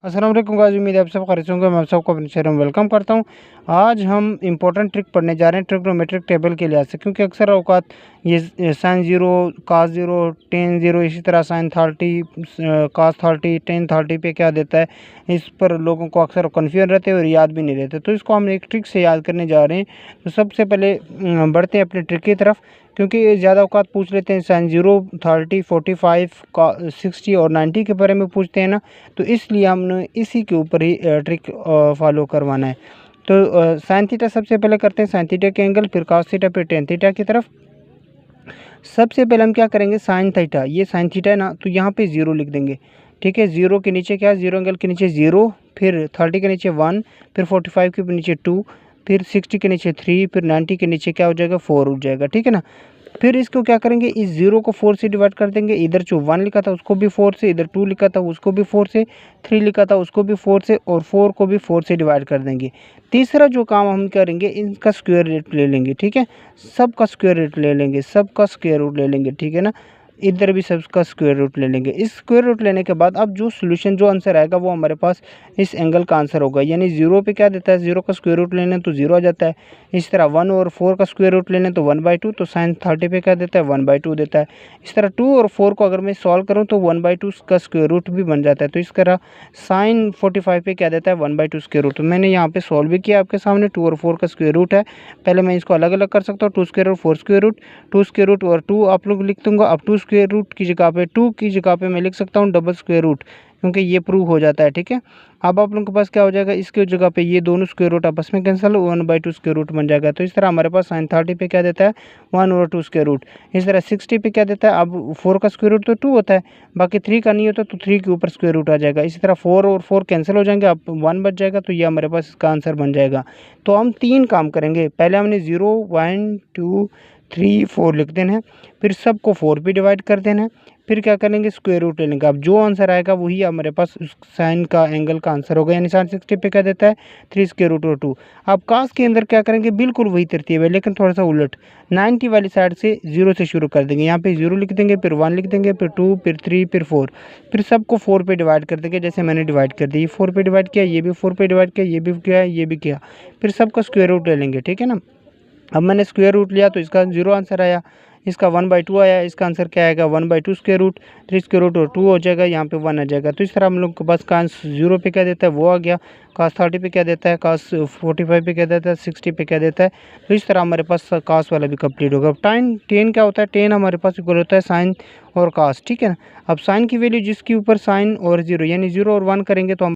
अस्सलाम वालेकुम गाइस, उम्मीद है आप सब खैरियत से होंगे। मैं आप सबको अपने चैनल में वेलकम करता हूं। आज हम इंपॉर्टेंट ट्रिक पढ़ने जा रहे हैं ट्रिग्नोमेट्रिक टेबल के लिहाज से, क्योंकि अक्सर औकात ये साइन ज़ीरो, कास ज़ीरो, टेन ज़ीरो, इसी तरह साइन 30, कास 30, टेन 30 पे क्या देता है, इस पर लोगों को अक्सर कन्फ्यूजन रहते हैं और याद भी नहीं रहते। तो इसको हम एक ट्रिक से याद करने जा रहे हैं। तो सबसे पहले बढ़ते हैं अपने ट्रिक की तरफ, क्योंकि ज़्यादा औकात पूछ लेते हैं साइन 0, 30, 45 का 60 और 90 के बारे में पूछते हैं ना, तो इसलिए हमने इसी के ऊपर ही ट्रिक फॉलो करवाना है। तो साइन थीटा सबसे पहले करते हैं, साइन थीटा के एंगल, फिर कॉस थीटा, फिर टेन थीटा की तरफ। सबसे पहले हम क्या करेंगे, साइन थीटा, ये साइन थीटा है ना, तो यहाँ पे 0 लिख देंगे। ठीक है, 0 के नीचे क्या है, 0 एंगल के नीचे 0, फिर 30 के नीचे 1, फिर 45 के नीचे 2, फिर 60 के नीचे 3, फिर 90 के नीचे क्या हो जाएगा, 4 हो जाएगा। ठीक है ना। फिर इसको क्या करेंगे, इस 0 को 4 से डिवाइड कर देंगे। इधर जो 1 लिखा था उसको भी 4 से, इधर 2 लिखा था उसको भी 4 से, 3 लिखा था उसको भी 4 से, और 4 को भी 4 से डिवाइड कर देंगे। तीसरा जो काम हम करेंगे, इनका स्क्वायर रूट ले लेंगे। ठीक है, सबका स्क्वायर रूट ले लेंगे, सबका स्क्वायर रूट ले लेंगे। ठीक है ना, इधर भी सबका स्क्वायर रूट ले लेंगे। इस स्क्वायर रूट लेने के बाद अब जो सोल्यूशन, जो आंसर आएगा वो हमारे पास इस एंगल का आंसर होगा। यानी 0 पे क्या देता है, 0 का स्क्वायर रूट लेने तो 0 आ जाता है। इस तरह 1 और 4 का स्क्वायर रूट लेने तो 1/2, तो साइन 30 पे क्या देता है, 1/2 देता है। इस तरह 2 और 4 को अगर मैं सॉल्व करूँ तो 1/2 का स्क्वायर रूट भी बन जाता है। तो इस तरह साइन 45 पे क्या देता है, 1/2 स्क्वायर रूट। तो मैंने यहाँ पे सॉल्व भी किया आपके सामने, 2 और 4 का स्क्वायर रूट है। पहले मैं इसको अलग अलग कर सकता हूँ, 2 square root, 4 square root, 2 square root और 2 आप लोग लिख दूंगा। अब 2 स्क्वायर रूट की जगह पे, 2 की जगह पे मैं लिख सकता हूँ डबल स्क्वायर रूट, क्योंकि ये प्रूव हो जाता है। ठीक है, अब आप लोगों के पास क्या हो जाएगा, इसके जगह पे ये दोनों स्क्वायर रूट आपस में कैंसिल, 1/2 स्क्वायर रूट बन जाएगा। तो इस तरह हमारे पास साइन 30 पे क्या देता है, 1/2 स्क्वायर रूट। इस तरह 60 पे क्या देता है, अब 4 का स्क्वायर रूट तो 2 होता है, बाकी 3 का नहीं होता, तो 3 के ऊपर स्क्वायर रूट आ जाएगा। इसी तरह 4 और 4 कैंसिल हो जाएंगे, अब 1 बच जाएगा, तो ये हमारे पास इसका आंसर बन जाएगा। तो हम 3 काम करेंगे। पहले हमने 0, 1, 2, 3, 4 लिख देना है, फिर सबको 4 पे डिवाइड कर देना है, फिर क्या करेंगे, स्क्वायर रूट ले लेंगे। अब जो आंसर आएगा वही हमारे पास उस साइन का एंगल का आंसर होगा। यानी साइन 60 पे क्या देता है, 3 स्क्वायर रूट और 2। अब कास के अंदर क्या करेंगे, बिल्कुल वही तरतीब है, लेकिन थोड़ा सा उलट, 90 वाली साइड से 0 से शुरू कर देंगे। यहाँ पे 0 लिख देंगे, फिर 1 लिख देंगे, फिर 2, फिर 3, फिर 4, फिर सबको 4 पे डिवाइड कर देंगे। जैसे मैंने डिवाइड कर दी, 4 पे डिवाइड किया, ये भी 4 पे डिवाइड किया, ये भी किया, ये भी किया, फिर सबका स्क्वायर रूट ले लेंगे। ठीक है ना, अब मैंने स्क्वायर रूट लिया तो इसका 0 आंसर आया, इसका 1/2 आया, इसका आंसर क्या आएगा, 1/2 स्क्वायर रूट, 3 स्क्वायर रूट और 2 हो जाएगा, यहाँ पे 1 आ जाएगा। तो इस तरह हम लोग के पास कास 0 पे क्या देता है वो आ गया, कास 30 पे क्या देता है, कास 45 पे क्या देता है, 60 पे क्या देता है। तो इस तरह हमारे पास कास वाला भी कंप्लीट होगा। अब टेन क्या होता है, टेन हमारे पास इक्वल होता है साइन और कास। ठीक है ना, अब साइन की वैल्यू जिसके ऊपर साइन और 0, यानी 0 और 1 करेंगे तो हम